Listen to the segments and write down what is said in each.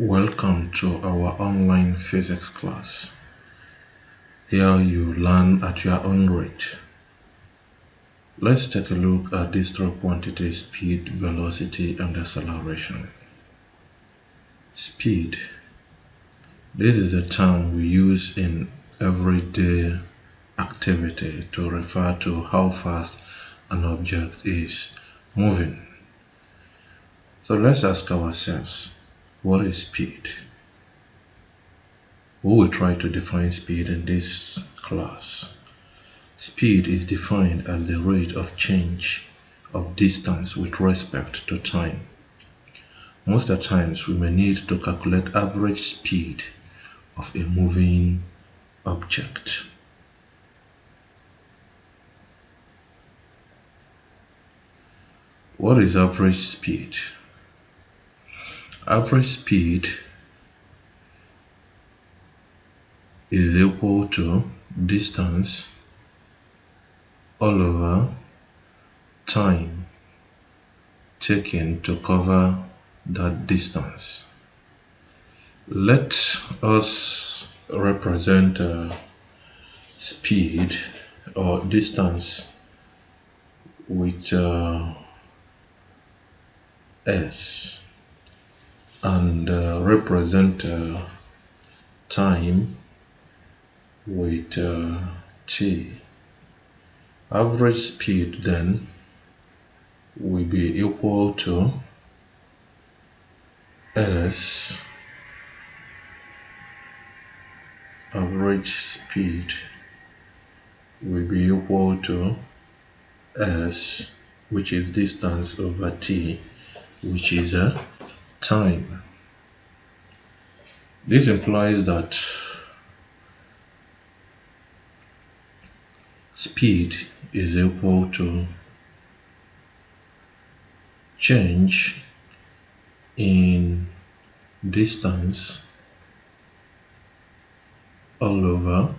Welcome to our online physics class. Here you learn at your own rate. Let's take a look at these three quantities: speed, velocity, and acceleration. Speed. This is a term we use in everyday activity to refer to how fast an object is moving. So let's ask ourselves, what is speed? We will try to define speed in this class. Speed is defined as the rate of change of distance with respect to time. Most of the times we may need to calculate average speed of a moving object. What is average speed? Average speed is equal to distance all over time taken to cover that distance. Let us represent speed or distance with s and represent time with t. Average speed then will be equal to s. Average speed will be equal to s, which is distance, over t, which is time. This implies that speed is equal to change in distance all over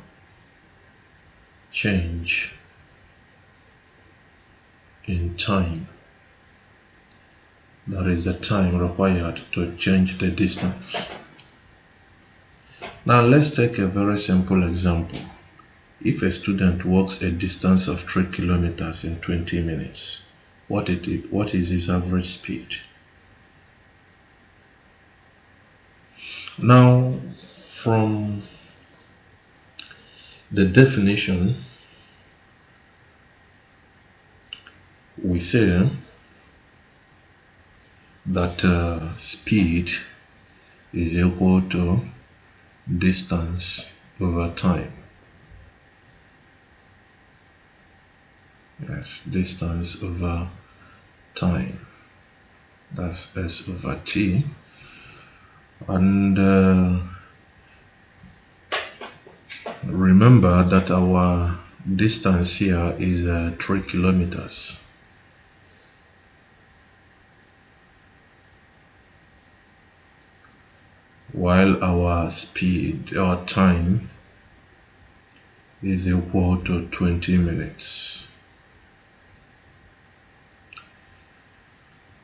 change in time. That is the time required to change the distance. Now let's take a very simple example. If a student walks a distance of 3 kilometers in 20 minutes, what is his average speed? Now, from the definition, we say that speed is equal to distance over time. Yes, distance over time. That's s over t. And remember that our distance here is 3 kilometers. While our speed or time is equal to 20 minutes.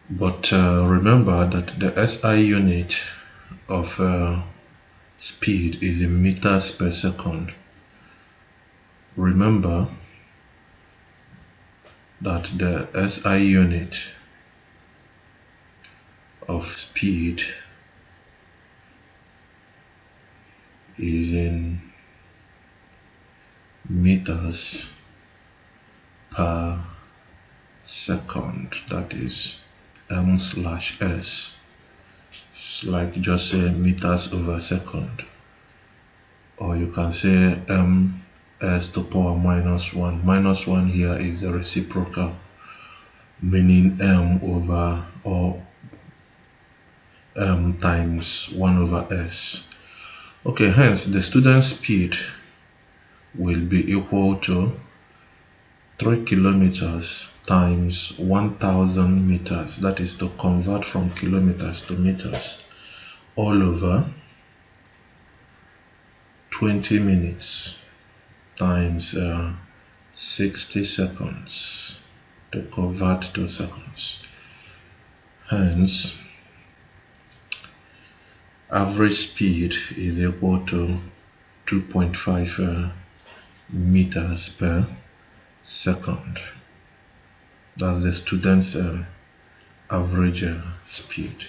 But remember that the SI unit of speed is in meters per second. Remember that the SI unit of speed is in meters per second. That is m/s. It's like just say meters over second, or you can say ms to power -1. -1 here is the reciprocal, meaning m over or m times 1 over s. Okay, hence the student's speed will be equal to 3 kilometers times 1000 meters. That is to convert from kilometers to meters, all over 20 minutes times 60 seconds to convert to seconds. Hence average speed is equal to 2.5 meters per second. That's the student's average speed.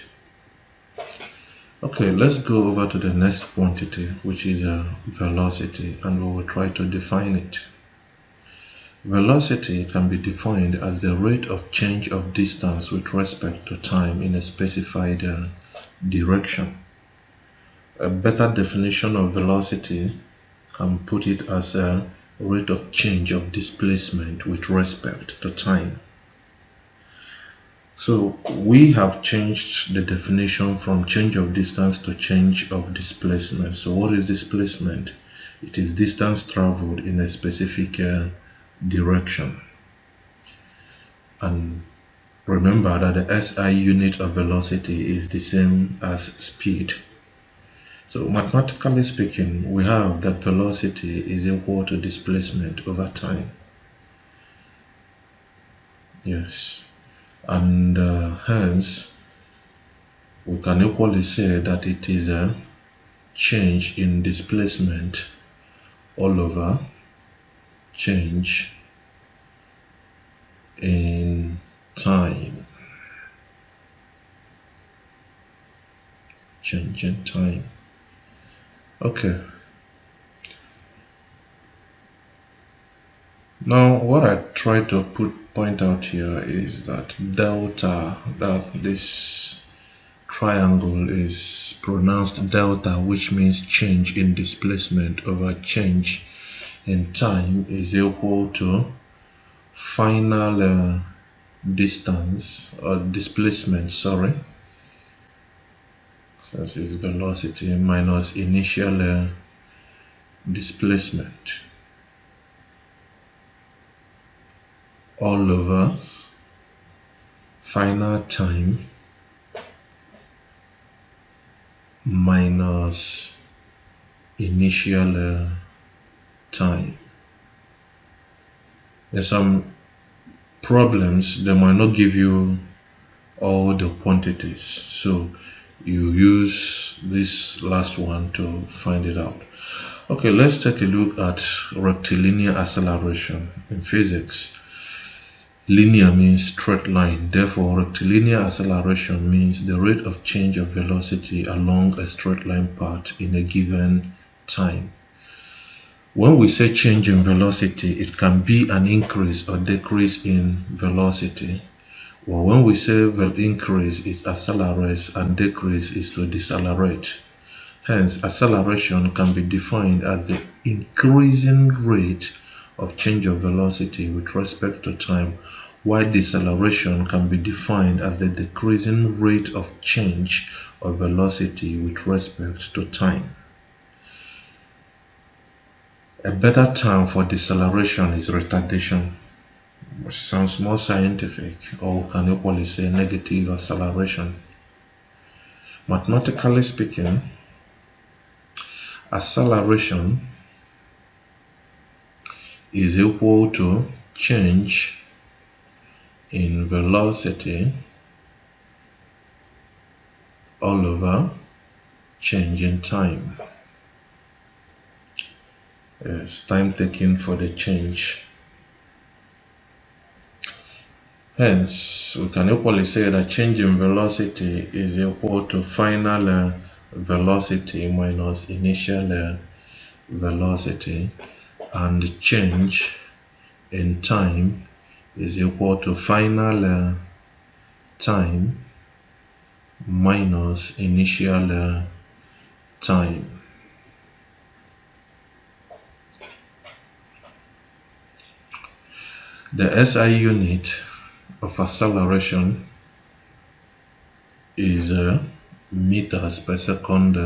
Okay, let's go over to the next quantity, which is velocity, and we will try to define it. Velocity can be defined as the rate of change of distance with respect to time in a specified direction. A better definition of velocity can put it as a rate of change of displacement with respect to time. So we have changed the definition from change of distance to change of displacement. So what is displacement? It is distance traveled in a specific direction. And remember that the SI unit of velocity is the same as speed. So mathematically speaking, we have that velocity is equal to displacement over time. Yes. And hence we can equally say that it is a change in displacement all over change in time. Change in time. Okay. Now what I try to point out here is that delta, that this triangle is pronounced delta, which means change in displacement over change in time, is equal to final distance or displacement, sorry, this is velocity, minus initial displacement all over final time minus initial time. There's some problems, they might not give you all the quantities, so you use this last one to find it out. Okay, let's take a look at rectilinear acceleration. In physics, linear means straight line, therefore rectilinear acceleration means the rate of change of velocity along a straight line path in a given time. When we say change in velocity, it can be an increase or decrease in velocity. Well, when we say increase, it accelerates, and decrease is to decelerate. Hence, acceleration can be defined as the increasing rate of change of velocity with respect to time, while deceleration can be defined as the decreasing rate of change of velocity with respect to time. A better term for deceleration is retardation, which sounds more scientific, or we can equally say negative acceleration. Mathematically speaking, acceleration is equal to change in velocity all over change in time. Yes, time taken for the change. Hence, we can equally say that change in velocity is equal to final velocity minus initial velocity, and change in time is equal to final time minus initial time. The SI unit of acceleration is meters per second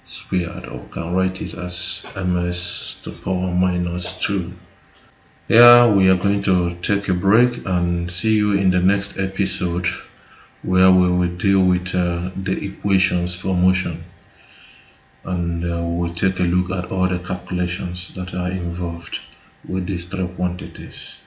squared, or can write it as ms to power minus 2. Here we are going to take a break and see you in the next episode, where we will deal with the equations for motion, and we'll take a look at all the calculations that are involved with these three quantities.